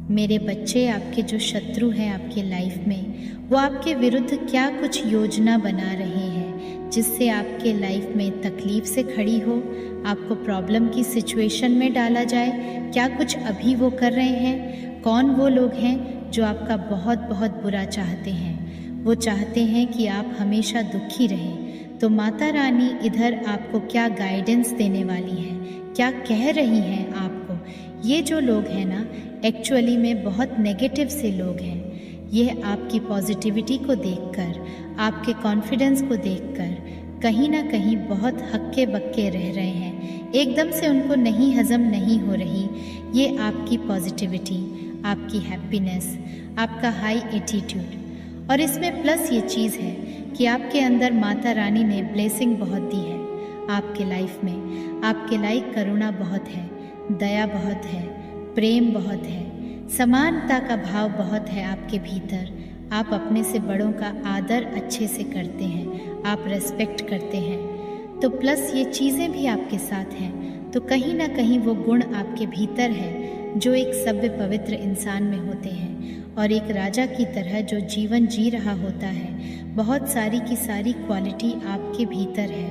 मेरे बच्चे, आपके जो शत्रु हैं आपके लाइफ में, वो आपके विरुद्ध क्या कुछ योजना बना रहे हैं जिससे आपके लाइफ में तकलीफ से खड़ी हो, आपको प्रॉब्लम की सिचुएशन में डाला जाए। क्या कुछ अभी वो कर रहे हैं? कौन वो लोग हैं जो आपका बहुत बहुत बुरा चाहते हैं? वो चाहते हैं कि आप हमेशा दुखी रहें। तो माता रानी इधर आपको क्या गाइडेंस देने वाली हैं, क्या कह रही हैं आपको? ये जो लोग हैं ना, एक्चुअली में बहुत नेगेटिव से लोग हैं। ये आपकी पॉजिटिविटी को देखकर, आपके कॉन्फिडेंस को देखकर कहीं ना कहीं बहुत हक्के बक्के रह रहे हैं। एकदम से उनको नहीं हजम नहीं हो रही ये आपकी पॉजिटिविटी, आपकी हैप्पीनेस, आपका हाई एटीट्यूड। और इसमें प्लस ये चीज़ है कि आपके अंदर माता रानी ने ब्लेसिंग बहुत दी है आपके लाइफ में। आपके लाइक करुणा बहुत है, दया बहुत है, प्रेम बहुत है, समानता का भाव बहुत है आपके भीतर। आप अपने से बड़ों का आदर अच्छे से करते हैं, आप रेस्पेक्ट करते हैं। तो प्लस ये चीज़ें भी आपके साथ हैं। तो कहीं ना कहीं वो गुण आपके भीतर है जो एक सभ्य पवित्र इंसान में होते हैं। और एक राजा की तरह जो जीवन जी रहा होता है, बहुत सारी की सारी क्वालिटी आपके भीतर है।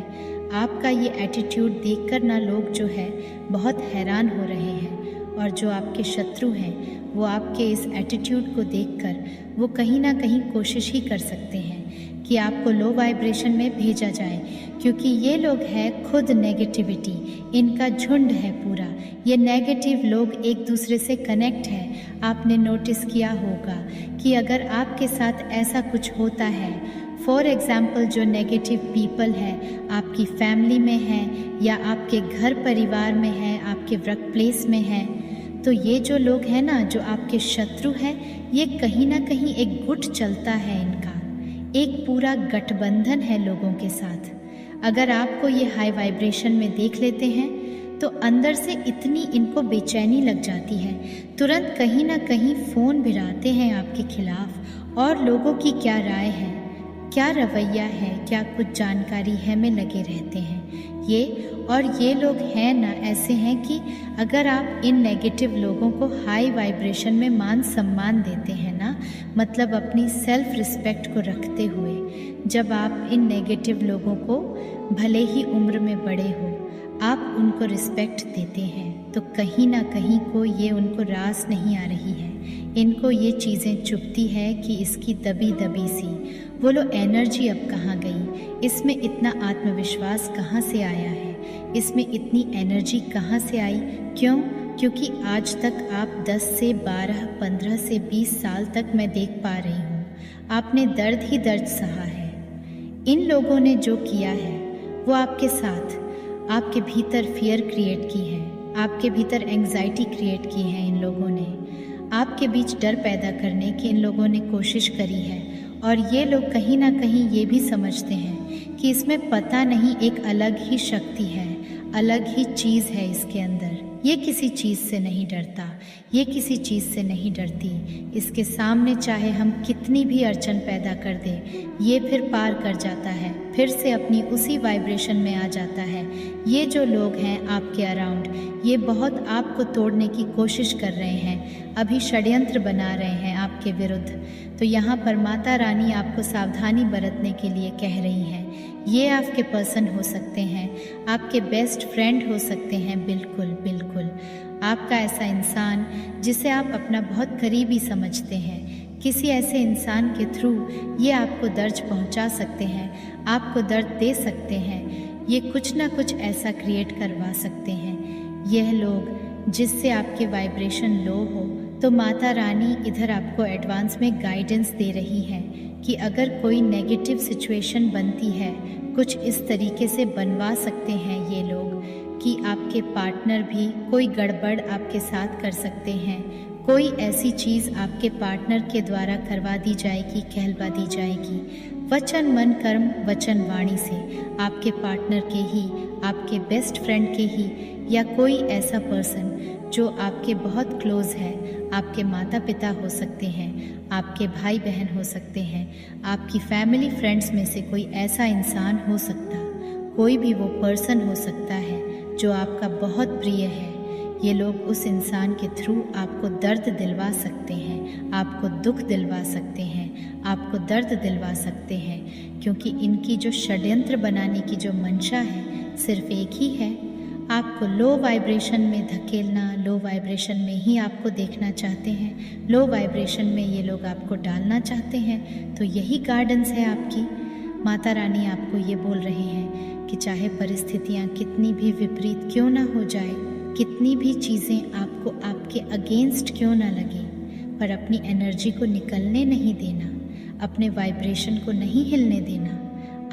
आपका ये एटीट्यूड देखकर ना लोग जो है बहुत हैरान हो रहे हैं। और जो आपके शत्रु हैं वो आपके इस एटीट्यूड को देखकर वो कहीं ना कहीं कोशिश ही कर सकते हैं कि आपको लो वाइब्रेशन में भेजा जाए, क्योंकि ये लोग हैं खुद नेगेटिविटी, इनका झुंड है पूरा। ये नेगेटिव लोग एक दूसरे से कनेक्ट हैं। आपने नोटिस किया होगा कि अगर आपके साथ ऐसा कुछ होता है, फॉर एग्ज़ाम्पल जो नेगेटिव पीपल है आपकी फैमिली में है या आपके घर परिवार में है, आपके वर्क प्लेस में है, तो ये जो लोग हैं ना, जो आपके शत्रु हैं, ये कहीं ना कहीं एक गुट चलता है इनका, एक पूरा गठबंधन है लोगों के साथ। अगर आपको ये हाई वाइब्रेशन में देख लेते हैं तो अंदर से इतनी इनको बेचैनी लग जाती है, तुरंत कहीं ना कहीं फ़ोन भिड़ाते हैं आपके खिलाफ और लोगों की क्या राय है, क्या रवैया है, क्या कुछ जानकारी है में लगे रहते हैं ये। और ये लोग हैं ना ऐसे हैं कि अगर आप इन नेगेटिव लोगों को हाई वाइब्रेशन में मान सम्मान देते हैं ना, मतलब अपनी सेल्फ रिस्पेक्ट को रखते हुए, जब आप इन नेगेटिव लोगों को भले ही उम्र में बड़े हो आप उनको रिस्पेक्ट देते हैं, तो कहीं ना कहीं को ये उनको रास नहीं आ रही है। इनको ये चीज़ें चुभती है कि इसकी दबी दबी सी वो लो एनर्जी अब कहाँ गई, इसमें इतना आत्मविश्वास कहाँ से आया है, इसमें इतनी एनर्जी कहाँ से आई। क्यों? क्योंकि आज तक आप 10 से 12, 15 से 20 साल तक मैं देख पा रही हूँ आपने दर्द ही दर्द सहा है। इन लोगों ने जो किया है वो आपके साथ आपके भीतर फियर क्रिएट की है, आपके भीतर एंग्जाइटी क्रिएट की है। इन लोगों ने आपके बीच डर पैदा करने की इन लोगों ने कोशिश करी है। और ये लोग कहीं ना कहीं ये भी समझते हैं कि इसमें पता नहीं एक अलग ही शक्ति है, अलग ही चीज़ है इसके अंदर। ये किसी चीज़ से नहीं डरता, ये किसी चीज़ से नहीं डरती। इसके सामने चाहे हम कितनी भी अड़चन पैदा कर दें, ये फिर पार कर जाता है, फिर से अपनी उसी वाइब्रेशन में आ जाता है। ये जो लोग हैं आपके अराउंड, ये बहुत आपको तोड़ने की कोशिश कर रहे हैं, अभी षड्यंत्र बना रहे हैं आपके विरुद्ध। तो यहाँ पर माता रानी आपको सावधानी बरतने के लिए कह रही हैं। ये आपके पर्सन हो सकते हैं, आपके बेस्ट फ्रेंड हो सकते हैं, बिल्कुल बिल्कुल आपका ऐसा इंसान जिसे आप अपना बहुत करीबी समझते हैं। किसी ऐसे इंसान के थ्रू ये आपको दर्द पहुंचा सकते हैं, आपको दर्द दे सकते हैं, ये कुछ ना कुछ ऐसा क्रिएट करवा सकते हैं। यह लोग जिससे आपके वाइब्रेशन लो हो, तो माता रानी इधर आपको एडवांस में गाइडेंस दे रही है कि अगर कोई नेगेटिव सिचुएशन बनती है, कुछ इस तरीके से बनवा सकते हैं ये लोग कि आपके पार्टनर भी कोई गड़बड़ आपके साथ कर सकते हैं, कोई ऐसी चीज़ आपके पार्टनर के द्वारा करवा दी जाएगी, कहलवा दी जाएगी, वचन मन कर्म वचन वाणी से आपके पार्टनर के ही, आपके बेस्ट फ्रेंड के ही, या कोई ऐसा पर्सन जो आपके बहुत क्लोज है, आपके माता पिता हो सकते हैं, आपके भाई बहन हो सकते हैं, आपकी फैमिली फ्रेंड्स में से कोई ऐसा इंसान हो सकता, कोई भी वो पर्सन हो सकता है जो आपका बहुत प्रिय है। ये लोग उस इंसान के थ्रू आपको दर्द दिलवा सकते हैं, आपको दुख दिलवा सकते हैं, आपको दर्द दिलवा सकते हैं, क्योंकि इनकी जो षड्यंत्र बनाने की जो मंशा है सिर्फ एक ही है, आपको लो वाइब्रेशन में धकेलना, लो वाइब्रेशन में ही आपको देखना चाहते हैं, लो वाइब्रेशन में ये लोग आपको डालना चाहते हैं। तो यही गाइडेंस है आपकी। माता रानी आपको ये बोल रहे हैं कि चाहे परिस्थितियाँ कितनी भी विपरीत क्यों ना हो जाए, कितनी भी चीज़ें आपको आपके अगेंस्ट क्यों ना लगे, पर अपनी एनर्जी को निकलने नहीं देना, अपने वाइब्रेशन को नहीं हिलने देना।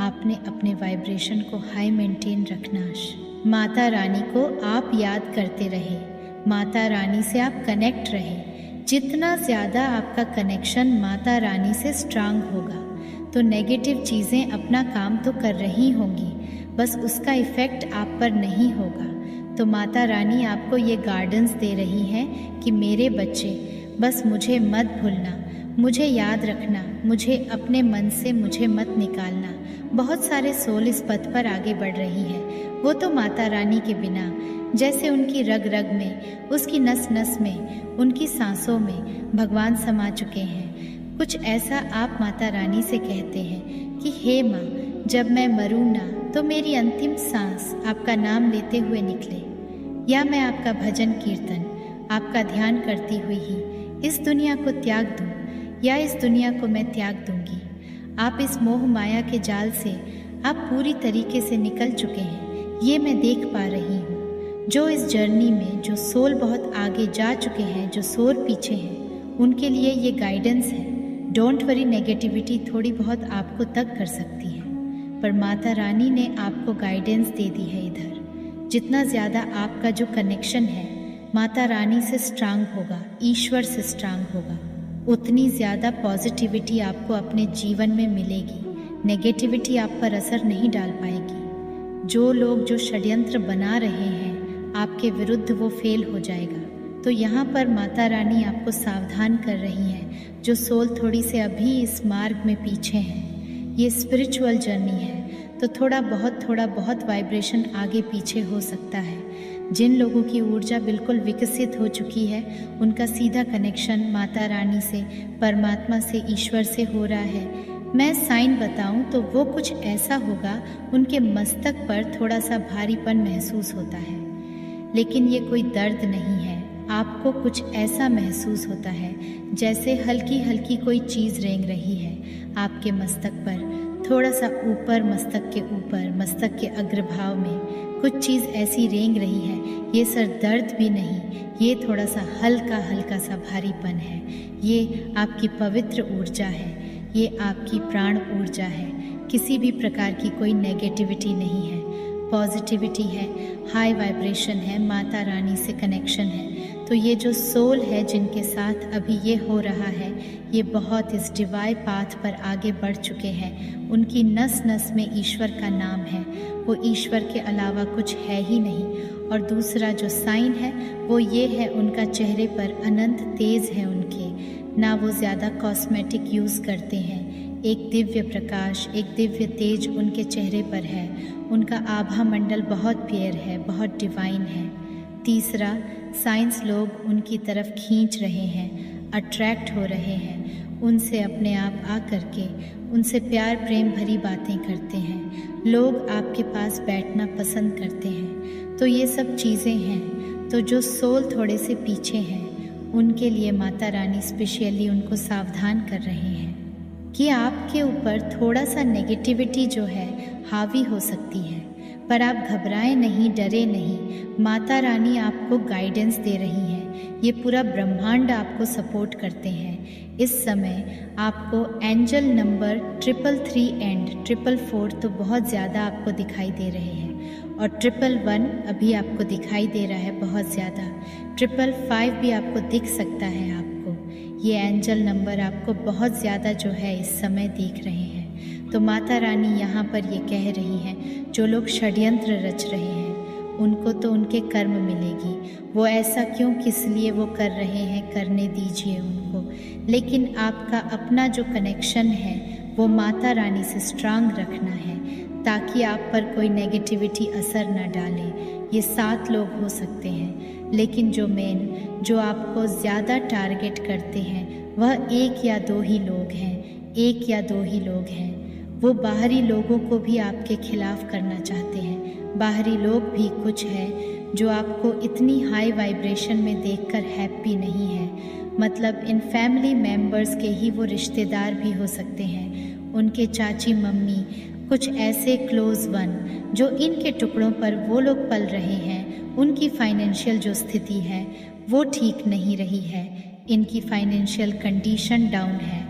आपने अपने वाइब्रेशन को हाई मेंटेन रखना। माता रानी को आप याद करते रहे, माता रानी से आप कनेक्ट रहे। जितना ज़्यादा आपका कनेक्शन माता रानी से स्ट्रांग होगा तो नेगेटिव चीज़ें अपना काम तो कर रही होंगी, बस उसका इफ़ेक्ट आप पर नहीं होगा। तो माता रानी आपको ये गाइडेंस दे रही हैं कि मेरे बच्चे, बस मुझे मत भूलना, मुझे याद रखना, मुझे अपने मन से मुझे मत निकालना। बहुत सारे सोल इस पथ पर आगे बढ़ रही है, वो तो माता रानी के बिना, जैसे उनकी रग रग में, उसकी नस नस में, उनकी सांसों में भगवान समा चुके हैं। कुछ ऐसा आप माता रानी से कहते हैं कि हे माँ, जब मैं मरूँ ना तो मेरी अंतिम सांस आपका नाम लेते हुए निकले, या मैं आपका भजन कीर्तन, आपका ध्यान करती हुई ही इस दुनिया को त्याग दूँ, या इस दुनिया को मैं त्याग दूंगी। आप इस मोह माया के जाल से आप पूरी तरीके से निकल चुके हैं, ये मैं देख पा रही हूँ। जो इस जर्नी में जो सोल बहुत आगे जा चुके हैं, जो सोल पीछे हैं, उनके लिए ये गाइडेंस है। डोंट वरी, नेगेटिविटी थोड़ी बहुत आपको तक कर सकती है, पर माता रानी ने आपको गाइडेंस दे दी है। इधर जितना ज़्यादा आपका जो कनेक्शन है माता रानी से स्ट्रांग होगा, ईश्वर से स्ट्रांग होगा, उतनी ज़्यादा पॉजिटिविटी आपको अपने जीवन में मिलेगी। नेगेटिविटी आप पर असर नहीं डाल पाएगी। जो लोग जो षड्यंत्र बना रहे हैं आपके विरुद्ध, वो फेल हो जाएगा। तो यहाँ पर माता रानी आपको सावधान कर रही हैं। जो सोल थोड़ी से अभी इस मार्ग में पीछे हैं, ये स्पिरिचुअल जर्नी है, तो थोड़ा बहुत वाइब्रेशन आगे पीछे हो सकता है। जिन लोगों की ऊर्जा बिल्कुल विकसित हो चुकी है, उनका सीधा कनेक्शन माता रानी से, परमात्मा से, ईश्वर से हो रहा है। मैं साइन बताऊं तो वो कुछ ऐसा होगा, उनके मस्तक पर थोड़ा सा भारीपन महसूस होता है, लेकिन ये कोई दर्द नहीं है। आपको कुछ ऐसा महसूस होता है जैसे हल्की हल्की कोई चीज़ रेंग रही है आपके मस्तक पर, थोड़ा सा ऊपर, मस्तक के ऊपर, मस्तक के अग्रभाग में कुछ चीज़ ऐसी रेंग रही है। ये सर दर्द भी नहीं, ये थोड़ा सा हल्का सा भारीपन है। ये आपकी पवित्र ऊर्जा है, ये आपकी प्राण ऊर्जा है। किसी भी प्रकार की कोई नेगेटिविटी नहीं है, पॉजिटिविटी है, हाई वाइब्रेशन है, माता रानी से कनेक्शन है। तो ये जो सोल है जिनके साथ अभी ये हो रहा है, ये बहुत इस डिवाइन पाथ पर आगे बढ़ चुके हैं। उनकी नस नस में ईश्वर का नाम है, वो ईश्वर के अलावा कुछ है ही नहीं। और दूसरा जो साइन है वो ये है, उनका चेहरे पर अनंत तेज है उनके, ना वो ज़्यादा कॉस्मेटिक यूज़ करते हैं। एक दिव्य प्रकाश, एक दिव्य तेज उनके चेहरे पर है। उनका आभा मंडल बहुत प्यार है, बहुत डिवाइन है। तीसरा, साइंस लोग उनकी तरफ खींच रहे हैं, अट्रैक्ट हो रहे हैं, उनसे अपने आप आ करके उनसे प्यार प्रेम भरी बातें करते हैं। लोग आपके पास बैठना पसंद करते हैं। तो ये सब चीज़ें हैं। तो जो सोल थोड़े से पीछे हैं, उनके लिए माता रानी स्पेशली उनको सावधान कर रहे हैं कि आपके ऊपर थोड़ा सा नेगेटिविटी जो है हावी हो सकती है, पर आप घबराएं नहीं, डरे नहीं। माता रानी आपको गाइडेंस दे रही हैं। ये पूरा ब्रह्मांड आपको सपोर्ट करते हैं। इस समय आपको एंजल नंबर 333 एंड 444 तो बहुत ज़्यादा आपको दिखाई दे रहे हैं, और 111 अभी आपको दिखाई दे रहा है बहुत ज़्यादा। 555 भी आपको दिख सकता है। आपको ये एंजल नंबर आपको बहुत ज़्यादा जो है इस समय दिख रहे हैं। तो माता रानी यहाँ पर ये कह रही हैं, जो लोग षड्यंत्र रच रहे हैं उनको तो उनके कर्म मिलेगी। वो ऐसा क्यों, किस लिए वो कर रहे हैं, करने दीजिए उनको। लेकिन आपका अपना जो कनेक्शन है वो माता रानी से स्ट्रांग रखना है, ताकि आप पर कोई नेगेटिविटी असर न डाले। ये 7 लोग हो सकते हैं, लेकिन जो आपको ज़्यादा टारगेट करते हैं वह एक या दो ही लोग हैं। वो बाहरी लोगों को भी आपके खिलाफ करना चाहते हैं। बाहरी लोग भी कुछ है जो आपको इतनी हाई वाइब्रेशन में देखकर हैप्पी नहीं है। मतलब इन फैमिली मेंबर्स के ही वो रिश्तेदार भी हो सकते हैं, उनके चाची मम्मी, कुछ ऐसे क्लोज वन जो इनके टुकड़ों पर वो लोग पल रहे हैं। उनकी फाइनेंशियल जो स्थिति है वो ठीक नहीं रही है, इनकी फाइनेंशियल कंडीशन डाउन है।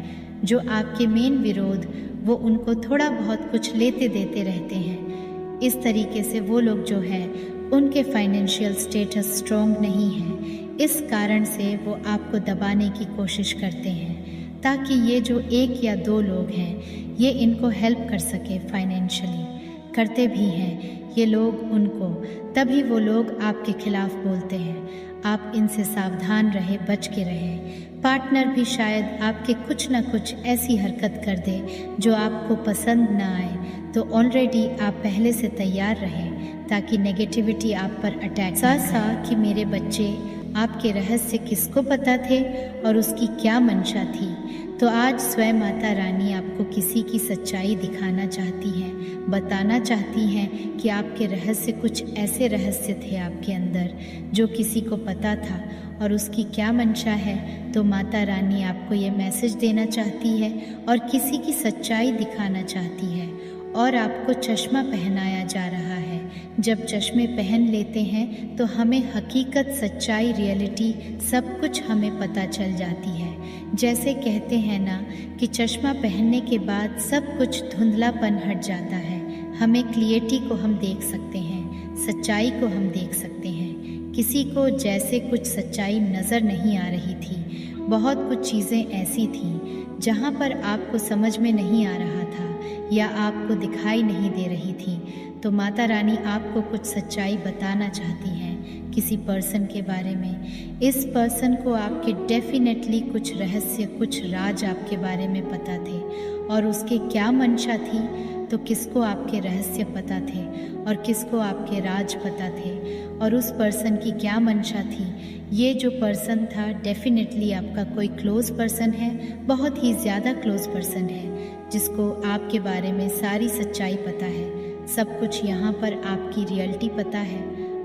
जो आपके मेन विरोध वो उनको थोड़ा बहुत कुछ लेते देते रहते हैं। इस तरीके से वो लोग जो है उनके फाइनेंशियल स्टेटस स्ट्रॉन्ग नहीं है। इस कारण से वो आपको दबाने की कोशिश करते हैं ताकि ये जो एक या दो लोग हैं ये इनको हेल्प कर सके फाइनेंशियली। करते भी हैं ये लोग उनको, तभी वो लोग आपके खिलाफ बोलते हैं। आप इनसे सावधान रहे, बच के रहे। पार्टनर भी शायद आपके कुछ ना कुछ ऐसी हरकत कर दे जो आपको पसंद ना आए, तो ऑलरेडी आप पहले से तैयार रहें ताकि नेगेटिविटी आप पर अटैक। सा कि मेरे बच्चे आपके रहस्य किसको पता थे और उसकी क्या मंशा थी। तो आज स्वयं माता रानी आपको किसी की सच्चाई दिखाना चाहती हैं, बताना चाहती हैं कि आपके रहस्य कुछ ऐसे रहस्य थे आपके अंदर जो किसी को पता था और उसकी क्या मंशा है। तो माता रानी आपको ये मैसेज देना चाहती है और किसी की सच्चाई दिखाना चाहती है और आपको चश्मा पहनाया जा रहा है। जब चश्मे पहन लेते हैं तो हमें हकीकत, सच्चाई, रियलिटी सब कुछ हमें पता चल जाती है। जैसे कहते हैं ना कि चश्मा पहनने के बाद सब कुछ धुंधलापन हट जाता है। हमें क्लियरिटी को हम देख सकते हैं, सच्चाई को हम देख सकते हैं। किसी को जैसे कुछ सच्चाई नज़र नहीं आ रही थी, बहुत कुछ चीज़ें ऐसी थीं जहाँ पर आपको समझ में नहीं आ रहा था या आपको दिखाई नहीं दे रही थी। तो माता रानी आपको कुछ सच्चाई बताना चाहती हैं किसी पर्सन के बारे में। इस पर्सन को आपके डेफिनेटली कुछ रहस्य, कुछ राज आपके बारे में पता थे और उसके क्या मंशा थी। तो किसको आपके रहस्य पता थे और किसको आपके राज पता थे और उस पर्सन की क्या मंशा थी। ये जो पर्सन था डेफिनेटली आपका कोई क्लोज पर्सन है, बहुत ही ज़्यादा क्लोज पर्सन है जिसको आपके बारे में सारी सच्चाई पता है। सब कुछ यहाँ पर आपकी रियलिटी पता है।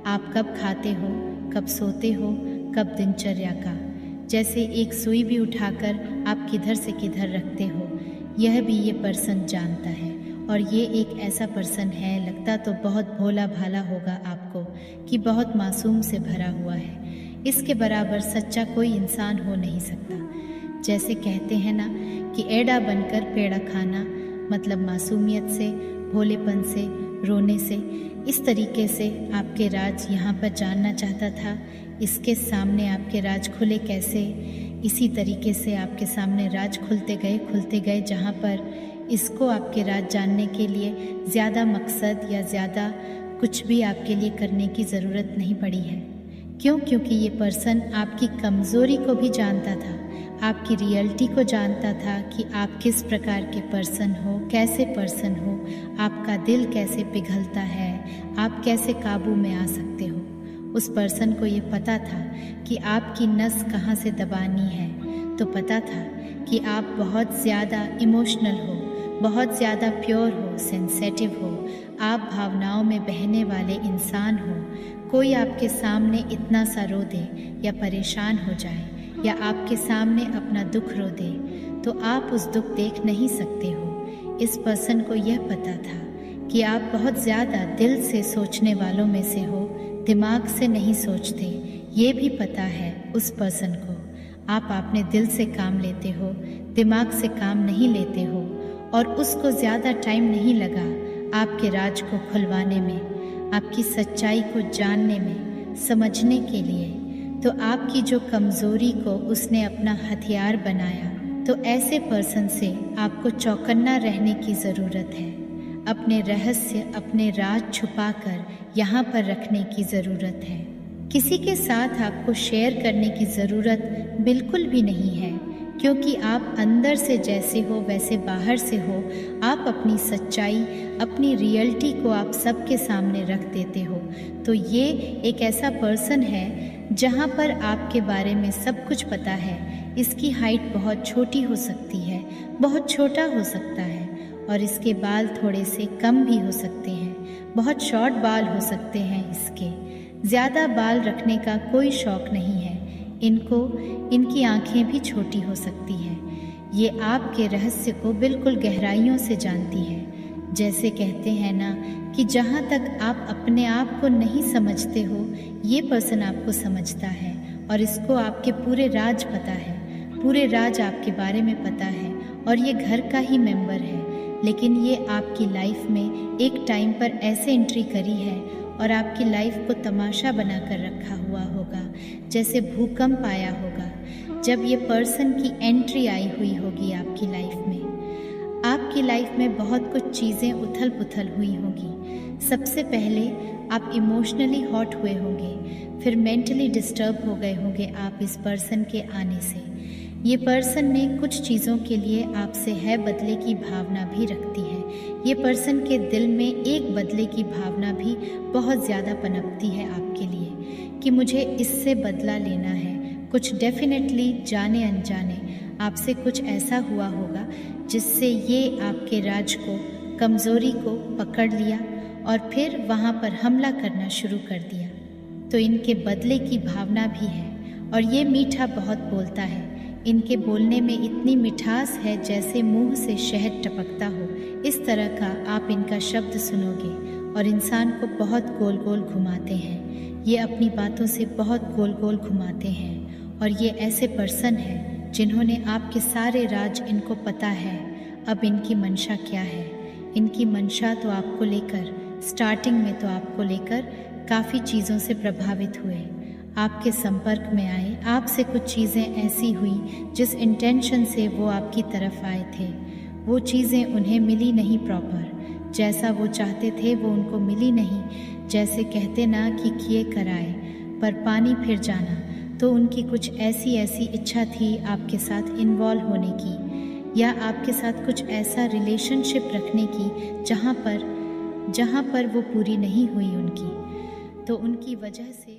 आप कब खाते हो, कब सोते हो, कब दिनचर्या का, जैसे एक सुई भी उठाकर आप किधर से किधर रखते हो, यह भी ये पर्सन जानता है। और ये एक ऐसा पर्सन है, लगता तो बहुत भोला भाला होगा आपको कि बहुत मासूम से भरा हुआ है। इसके बराबर सच्चा कोई इंसान हो नहीं सकता। जैसे कहते हैं ना कि एड़ा बनकर पेड़ा खाना, मतलब मासूमियत से, भोलेपन से, रोने से। इस तरीके से आपके राज यहाँ पर जानना चाहता था। इसके सामने आपके राज खुले कैसे, इसी तरीके से आपके सामने राज खुलते गए जहाँ पर इसको आपके राज जानने के लिए ज़्यादा मकसद या ज़्यादा कुछ भी आपके लिए करने की ज़रूरत नहीं पड़ी है। क्यों? क्योंकि ये पर्सन आपकी कमज़ोरी को भी जानता था, आपकी रियलिटी को जानता था कि आप किस प्रकार के पर्सन हो, कैसे पर्सन हो, आपका दिल कैसे पिघलता है, आप कैसे काबू में आ सकते हो। उस पर्सन को ये पता था कि आपकी नस कहाँ से दबानी है। तो पता था कि आप बहुत ज़्यादा इमोशनल हो, बहुत ज़्यादा प्योर हो, सेंसेटिव हो, आप भावनाओं में बहने वाले इंसान हो। कोई आपके सामने इतना सा रो दे या परेशान हो जाए या आपके सामने अपना दुख रो दे तो आप उस दुख देख नहीं सकते हो। इस पर्सन को यह पता था कि आप बहुत ज़्यादा दिल से सोचने वालों में से हो, दिमाग से नहीं सोचते। ये भी पता है उस पर्सन को आप अपने दिल से काम लेते हो, दिमाग से काम नहीं लेते हो। और उसको ज़्यादा टाइम नहीं लगा आपके राज को खुलवाने में, आपकी सच्चाई को जानने में, समझने के लिए। तो आपकी जो कमज़ोरी को उसने अपना हथियार बनाया। तो ऐसे पर्सन से आपको चौकन्ना रहने की ज़रूरत है। अपने रहस्य, अपने राज छुपाकर यहाँ पर रखने की ज़रूरत है। किसी के साथ आपको शेयर करने की ज़रूरत बिल्कुल भी नहीं है, क्योंकि आप अंदर से जैसे हो वैसे बाहर से हो। आप अपनी सच्चाई, अपनी रियलिटी को आप सबके सामने रख देते हो। तो ये एक ऐसा पर्सन है जहाँ पर आपके बारे में सब कुछ पता है, इसकी हाइट बहुत छोटी हो सकती है, बहुत छोटा हो सकता है और इसके बाल थोड़े से कम भी हो सकते हैं, बहुत शॉर्ट बाल हो सकते हैं इसके। ज़्यादा बाल रखने का कोई शौक़ नहीं है इनकी आँखें भी छोटी हो सकती हैं। ये आपके रहस्य को बिल्कुल गहराइयों से जानती है। जैसे कहते हैं ना कि जहाँ तक आप अपने आप को नहीं समझते हो, ये पर्सन आपको समझता है और इसको आपके पूरे राज पता है, पूरे राज आपके बारे में पता है और ये घर का ही मेंबर है। लेकिन ये आपकी लाइफ में एक टाइम पर ऐसे एंट्री करी है और आपकी लाइफ को तमाशा बना कर रखा हुआ होगा, जैसे भूकंप आया होगा जब ये पर्सन की एंट्री आई हुई होगी आपकी लाइफ में। आपकी लाइफ में बहुत कुछ चीज़ें उथल पुथल हुई होगी। सबसे पहले आप इमोशनली हॉट हुए होंगे, फिर मेंटली डिस्टर्ब हो गए होंगे आप इस पर्सन के आने से। ये पर्सन ने कुछ चीज़ों के लिए आपसे है बदले की भावना भी रखती है। ये पर्सन के दिल में एक बदले की भावना भी बहुत ज़्यादा पनपती है आपके लिए कि मुझे इससे बदला लेना है। कुछ डेफिनेटली जाने अनजाने आपसे कुछ ऐसा हुआ होगा जिससे ये आपके राज को, कमज़ोरी को पकड़ लिया और फिर वहाँ पर हमला करना शुरू कर दिया। तो इनके बदले की भावना भी है और ये मीठा बहुत बोलता है। इनके बोलने में इतनी मिठास है जैसे मुंह से शहद टपकता हो। इस तरह का आप इनका शब्द सुनोगे और इंसान को बहुत गोल गोल घुमाते हैं। ये अपनी बातों से बहुत गोल गोल घुमाते हैं और ये ऐसे पर्सन हैं जिन्होंने आपके सारे राज इनको पता है। अब इनकी मंशा क्या है? इनकी मंशा तो आपको लेकर, स्टार्टिंग में तो आपको लेकर काफ़ी चीज़ों से प्रभावित हुए, आपके संपर्क में आए, आपसे कुछ चीज़ें ऐसी हुई जिस इंटेंशन से वो आपकी तरफ आए थे, वो चीज़ें उन्हें मिली नहीं प्रॉपर, जैसा वो चाहते थे वो उनको मिली नहीं। जैसे कहते ना कि किए कराए पर पानी फिर जाना, तो उनकी कुछ ऐसी इच्छा थी आपके साथ इन्वॉल्व होने की या आपके साथ कुछ ऐसा रिलेशनशिप रखने की जहाँ पर वो पूरी नहीं हुई उनकी। तो उनकी वजह से